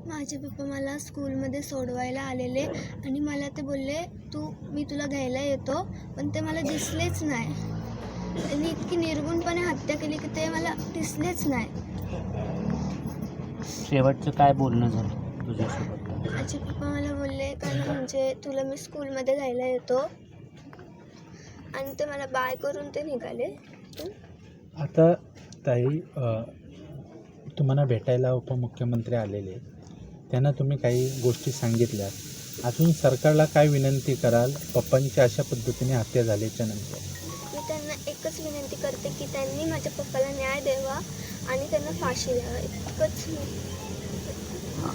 माझे पप्पा मला स्कूलमध्ये सोडवायला आलेले आणि मला ते बोलले मी तुला घ्यायला येतो, पण ते मला दिसलेच नाही. त्यांनी इतकी निर्गुणपणे हत्या केली की ते मला दिसलेच नाही. शेवटचं काय बोलणं झालं तुझ्यासोबत? माझे पप्पा मला बोलले म्हणजे तुला मी स्कूलमध्ये घ्यायला येतो, आणि ते मला बाय करून ते निघाले. आता ताई, तुम्हाला भेटायला उपमुख्यमंत्री आलेले, त्यांना तुम्ही काही गोष्टी सांगितल्या. अजून सरकारला काय विनंती कराल पप्पांची अशा पद्धतीने हत्या झाल्याच्या नंतर? मी त्यांना एकच विनंती करते की त्यांनी माझ्या पप्पाला न्याय द्यावा आणि त्यांना फाशी द्यावा, इतकंच.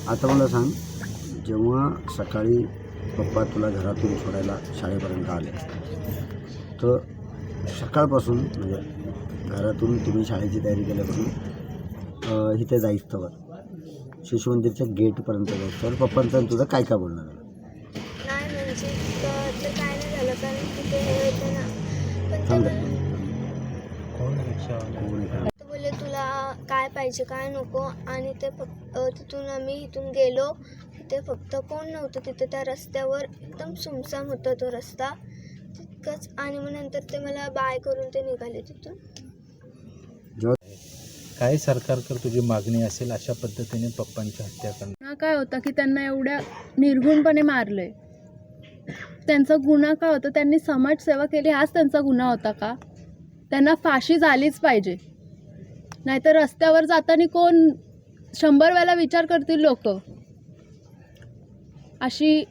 आता मला सांग, जेव्हा सकाळी पप्पा तुला घरातून सोडायला शाळेपर्यंत आले, तर सकाळपासून म्हणजे घरातून तुम्ही शाळेची तयारी केल्यापासून इथे जाईस्तवर शिशुमंदिरच्या गेटपर्यंत जाईस्तवर पप्पांचं आणि तुझं काय बोलणार आहे? नाही म्हणजे ते काय नाही झालं, कारण की ते हे होते ना, पण सांग ते बोलले तुला काय पाहिजे काय नको, आणि ते तिथून आम्ही इथून गेलो. तिथे फक्त कोण नव्हतं, तिथे त्या रस्त्यावर एकदम सुमसाम होता तो रस्ता तितकंच. आणि मग नंतर ते मला बाय करून ते निघाले तिथून. काय सरकारकडे तुझी मागणी असेल अशा पद्धतीने पप्पांची हत्या करणं? काय होता की त्यांना एवढ्या निर्घुणपणे मारलंय? त्यांचा गुन्हा काय होता? त्यांनी समाजसेवा केली, हाच त्यांचा गुन्हा होता का? त्यांना फाशी झालीच पाहिजे, नाहीतर रस्त्यावर जाताना कोण 100 वेळा विचार करतील लोक. अशी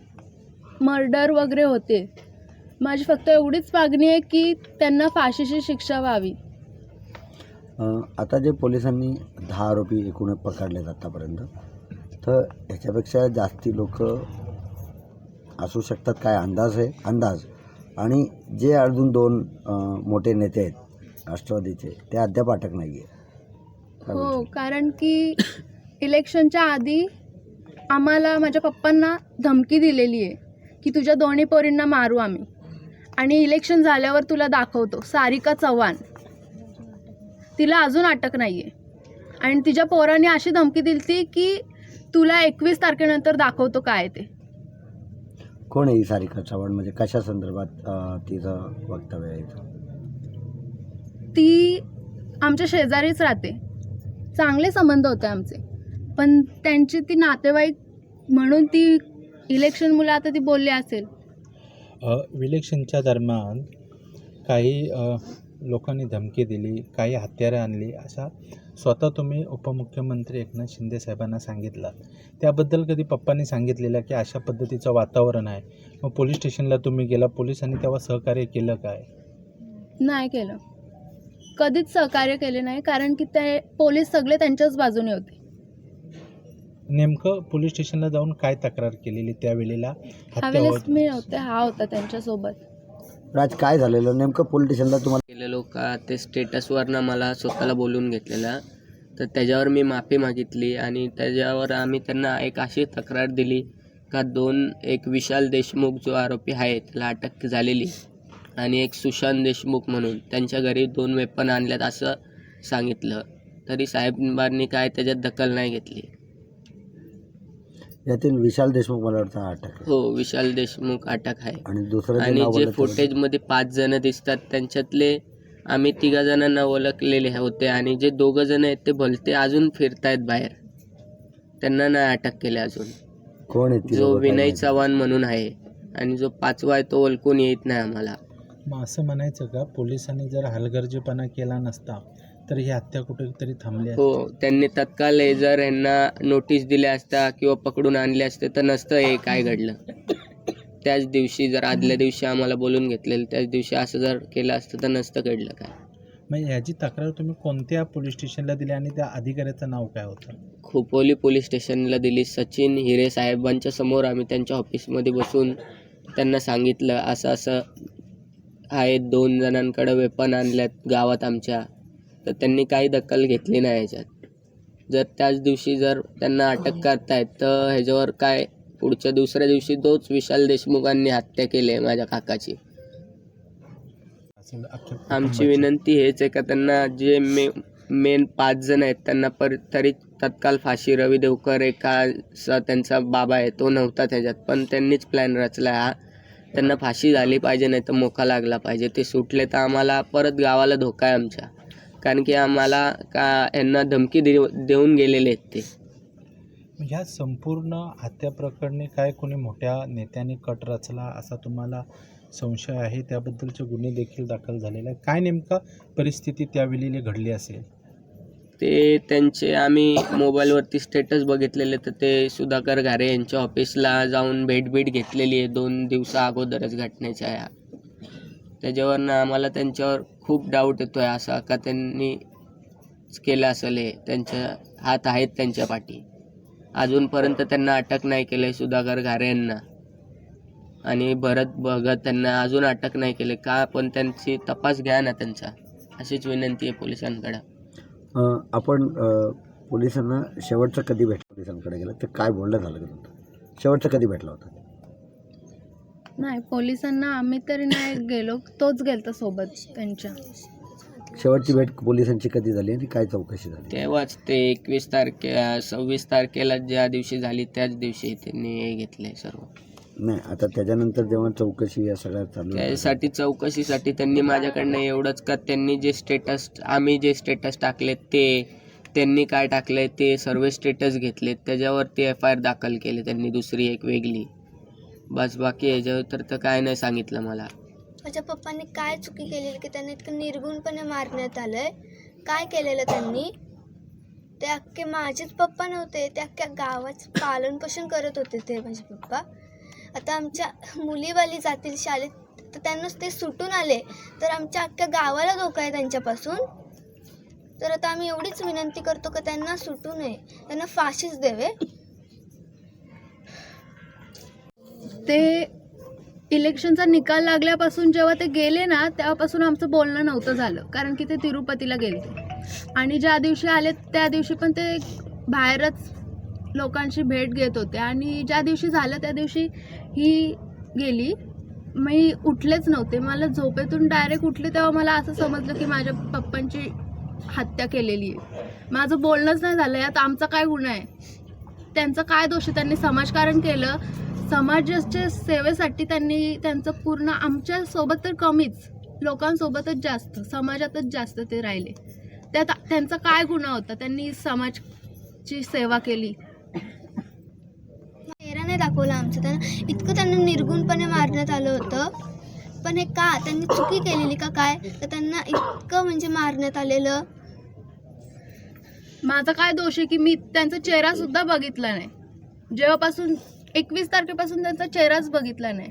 मर्डर वगैरे होते. माझी फक्त एवढीच मागणी आहे की त्यांना फाशीची शिक्षा व्हावी. आता जे पोलिसांनी 10 आरोपी एकूण पकडलेत आतापर्यंत, तर ह्याच्यापेक्षा जास्ती लोक असू शकतात काय अंदाज? आणि जे अजून 2 मोठे नेते आहेत राष्ट्रवादीचे, ते अद्याप अटक नाही आहे. हो, कारण की इलेक्शनच्या आधी आम्हाला माझ्या पप्पांना धमकी दिलेली आहे की तुझ्या दोन्ही पोरींना मारू आम्ही, आणि इलेक्शन झाल्यावर तुला दाखवतो. सारिका चव्हाण, तिला अजून अटक नाही आहे, आणि तिच्या पोरांनी अशी धमकी दिली की तुला 21 तारखेनंतर दाखवतो काय ते. कोण आहे ही सारिका चव्हाण? म्हणजे कशा संदर्भात तिचं वक्तव्य आहे? ती आमच्या शेजारीच राहते, चांगले संबंध होते आमचे, पण त्यांची ती नातेवाईक म्हणून ती इलेक्शन मुलं आता ती बोलली असेल. इलेक्शनच्या दरम्यान काही लोकांनी धमकी दिली, काही हत्यारे आणली, असा स्वतः तुम्ही उपमुख्यमंत्री एकनाथ शिंदे साहेबांना सांगितलं. त्याबद्दल कधी पप्पांनी सांगितलेलं की अशा पद्धतीचं वातावरण आहे? मग पोलीस स्टेशनला तुम्ही गेला, पोलिसांनी तेव्हा सहकार्य केलं काय? नाही केलं, कधीच सहकार्य केले नाही, कारण की ते पोलीस सगळे त्यांच्याच बाजूने होते. नेमकं पोलीस स्टेशनला जाऊन काय तक्रार केलेली त्यावेळेला? त्यावेळेस मी नव्हते, हा होता त्यांच्यासोबत. राज, काय झालेलं नेमकं पोलीस स्टेशनला तुम्हाला? केलेलो का ते स्टेटसवरनं मला स्वतःला बोलून घेतलेलं, तर त्याच्यावर मी माफी मागितली. आणि त्याच्यावर आम्ही त्यांना एक अशी तक्रार दिली का एक विशाल देशमुख जो आरोपी आहे त्याला अटक झालेली, आणि एक सुशांत देशमुख म्हणून त्यांच्या घरी 2 वेपन आणल्यात असं सांगितलं. तरी साहेबांनी काय त्याच्यात दखल नाही घेतली. यातील विशाल देशमुख मला वाटतं अटक? हो, विशाल देशमुख अटक आहे. आणि दुसरं आणि जे फुटेजमध्ये 5 जण दिसतात त्यांच्यातले आम्ही 3 जणांना ओळखलेले होते, आणि जे 2 जण आहेत ते भलते अजून फिरतायत बाहेर, त्यांना नाही अटक केले अजून. कोण आहे? जो विनय चव्हाण म्हणून आहे, आणि जो 5वा आहे तो ओळखून येत नाही आम्हाला. मग असं म्हणायचं का पोलिसांनी जर हलगर्जीपणा केला नसता तर ही हत्या कुठेतरी थांबली असती? हो, त्यांनी तत्काळ जर यांना नोटीस दिल्या असता किंवा पकडून आणले असते तर नसतं हे काय घडलं. त्याच दिवशी जर आदल्या दिवशी आम्हाला बोलून घेतलेलं, त्याच दिवशी असं जर केलं असतं तर नसतं घडलं काय. मग ह्याची तक्रार तुम्ही कोणत्या पोलीस स्टेशनला दिली आणि त्या अधिकाऱ्याचं नाव काय होतं? खोपोली पोलीस स्टेशनला दिली. सचिन हिरे साहेबांच्या समोर आम्ही त्यांच्या ऑफिसमध्ये बसून त्यांना सांगितलं असं असं आहे, 2 जणांकडे वेपन आणल्यात गावात आमच्या, तर त्यांनी काही दखल घेतली नाही याच्यात. जर त्याच दिवशी जर त्यांना अटक करतायत तर ह्याच्यावर काय दुसऱ्या दिवशी तोच विशाल देशमुखांनी हत्या केली आहे माझ्या काकाची. असतील हो, आमची विनंती हेच आहे का त्यांना जे मेन 5 जण आहेत त्यांना तरी तत्काल फाशी. रवी देवकर एका त्यांचा बाबा आहे, तो नव्हता त्याच्यात, पण त्यांनीच प्लॅन रचला हा. त्यांना फाशी झाली पाहिजे, नाही तर मोका लागला पाहिजे. ते सुटले तर आम्हाला परत गावाला धोका आहे आमच्या, कारण की आम्हाला यांना धमकी देऊन गेलेले आहेत ते. ह्या संपूर्ण हत्या प्रकरणी काय कोणी मोठ्या नेत्यांनी कट रचला असा तुम्हाला संशय आहे? त्याबद्दलचे गुन्हे देखील दाखल झालेले आहे. काय नेमका परिस्थिती त्यावेळी घडली असेल? ते त्यांचे आम्ही मोबाईलवरती स्टेटस बघितलेले, तर ते सुधाकर घारे यांच्या ऑफिसला जाऊन भेट घेतलेली आहे 2 दिवसा अगोदरच घटनेच्या या. त्याच्यावरनं आम्हाला त्यांच्यावर खूप डाऊट येतो आहे असा का त्यांनी केलं असेल हे. त्यांच्या हात आहेत त्यांच्या पाठी. अजूनपर्यंत त्यांना अटक नाही केलं आहे सुधाकर घारे यांना, आणि भरत भगत त्यांना अजून अटक नाही केले का? पण त्यांची तपास घ्या ना त्यांचा, अशीच विनंती आहे पोलिसांकडे. आपण पोलिसांना शेवटचं कधी पोलिसांकडे गेलं तर काय बोलणं झालं का तुमचं? शेवटचं कधी भेटला होता? नाही, पोलिसांना आम्ही तरी नाही गेलो, तोच गेलता सोबत त्यांच्या. शेवटची भेट पोलिसांची कधी झाली आणि काय चौकशी झाली? तेव्हाच ते 26 तारखेला ज्या दिवशी झाली त्याच दिवशी त्यांनी हे घेतले सर्व. नाही, आता त्याच्यानंतर जेव्हा चौकशी या सगळ्या चालू त्यासाठी चौकशीसाठी त्यांनी माझ्याकडनं एवढंच का, त्यांनी आम्ही जे स्टेटस टाकले ते, त्यांनी काय टाकले ते सर्व स्टेटस घेतले, त्याच्यावरती FIR दाखल केले त्यांनी दुसरी एक वेगळी. बस, बाकी याच्यावर तर काय नाही सांगितलं मला. माझ्या पप्पांनी काय चुकी केलेली की त्यांना इतकं निर्गुणपणे मारण्यात आलंय? काय केलेलं त्यांनी? ते अख्खे माझेच पप्पा नव्हते, ते अख्ख्या गावाचं पालनपोषण करत होते ते माझे पप्पा. आता आमच्या मुलीवाली जातील शाळेत तर त्यांनाच ते सुटून आले तर आमच्या अख्ख्या गावाला धोका आहे त्यांच्यापासून. तर आता आम्ही एवढीच विनंती करतो की त्यांना सुटू नये, त्यांना फाशीच देवे. ते इलेक्शनचा निकाल लागल्यापासून जेव्हा ते गेले ना, तेव्हापासून आमचं बोलणं नव्हतं झालं, कारण की ते तिरुपतीला गेले. आणि ज्या दिवशी आले त्या दिवशी पण ते बाहेरच लोकांशी भेट घेत होते. आणि ज्या दिवशी झालं त्या दिवशी ही गेली, मी उठलेच नव्हते. मला झोपेतून डायरेक्ट उठले तेव्हा मला असं समजलं की माझ्या पप्पांची हत्या केलेली आहे. माझं बोलणंच नाही झालं. यात आमचा काय गुन्हा आहे? त्यांचं काय दोष आहे? त्यांनी समाजकारण केलं, समाजाच्या सेवेसाठी त्यांनी त्यांचं पूर्ण, आमच्यासोबत तर कमीच, लोकांसोबतच जास्त, समाजातच जास्त ते राहिले. त्यात त्यांचा काय गुन्हा होता? त्यांनी समाजची सेवा केली. चेहरा नाही दाखवला आमचा. त्यांना त्यांना निर्गुणपणे मारण्यात आलं होतं. पण हे का? त्यांनी चुकी केलेली का काय तर त्यांना इतकं म्हणजे मारण्यात आलेलं? माझा काय दोष आहे की मी त्यांचा चेहरा सुद्धा बघितला नाही. जेव्हापासून 21 तारखेपासून त्यांचा चेहराच बघितला नाही.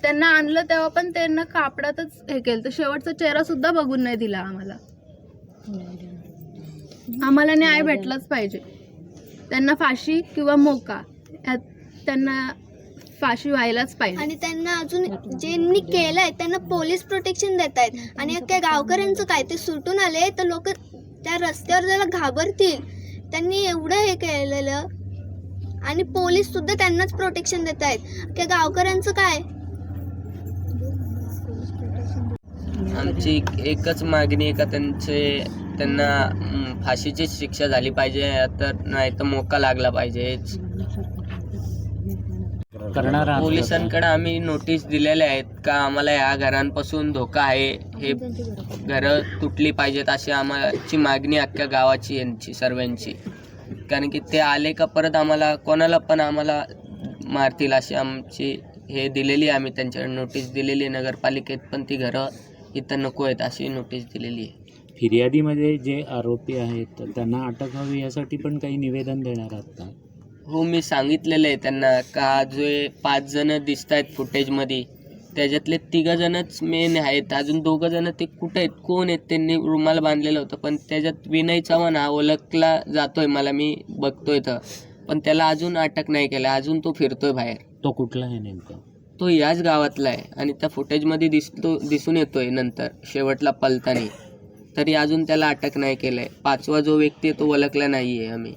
त्यांना आणलं तेव्हा पण त्यांना कापडातच हे केलं, तर शेवटचा चेहरा सुद्धा बघून नाही दिला आम्हाला. आम्हाला न्याय भेटलाच पाहिजे. त्यांना फाशी किंवा मोका, त्यांना फाशी व्हायलाच पाहिजे. आणि त्यांना अजून ज्यांनी केलंय त्यांना पोलीस प्रोटेक्शन देत आहेत. आणि त्या गावकऱ्यांचं काय? ते सुटून आले तर लोक त्या रस्त्यावर जायला घाबरतील. त्यांनी एवढं हे केलेलं आणि पोलीस सुद्धा त्यांनाच प्रोटेक्शन देत आहेत. त्या गावकऱ्यांचं काय? आमची एकच मागणी आहे का त्यांना फाशीची शिक्षा झाली पाहिजे, तर नाही तर मोका लागला पाहिजे. करणार आहात का? पोलिसांकडे आम्ही नोटीस दिलेल्या आहेत का आम्हाला या घरांपासून धोका आहे, हे घरं तुटली पाहिजेत, अशी आमची मागणी अख्ख्या गावाची, यांची सर्वांची. कारण की ते आले का परत आम्हाला कोणाला पण आम्हाला मारतील अशी आमची हे दिलेली, आम्ही त्यांच्याकडे नोटीस दिलेली आहे. नगरपालिकेत पण ती घरं इथं नको आहेत अशी नोटीस दिलेली आहे. फिर्यादीमध्ये जे आरोपी आहेत त्यांना अटक व्हावी यासाठी पण काही निवेदन देणार आहात का? हो, मी सांगितलेलं आहे त्यांना का जे 5 जण दिसत आहेत फुटेजमध्ये त्याच्यातले 3 जणच मेन आहेत. अजून 2 जण ते कुठे आहेत, कोण आहेत? त्यांनी रुमाल बांधलेलं होतं, पण त्याच्यात विनय चव्हाण हा ओळखला जातोय मला, मी बघतोय तर, पण त्याला अजून अटक नाही केलं. अजून तो फिरतोय बाहेर. तो कुठला आहे नेमका? तो याच गावातला आहे आणि त्या फुटेजमध्ये दिसून येतोय नंतर शेवटला पलतानी. तरी अजून त्याला अटक नाही केलं आहे. 5वा जो व्यक्ती आहे तो ओळखला नाही आहे आम्ही.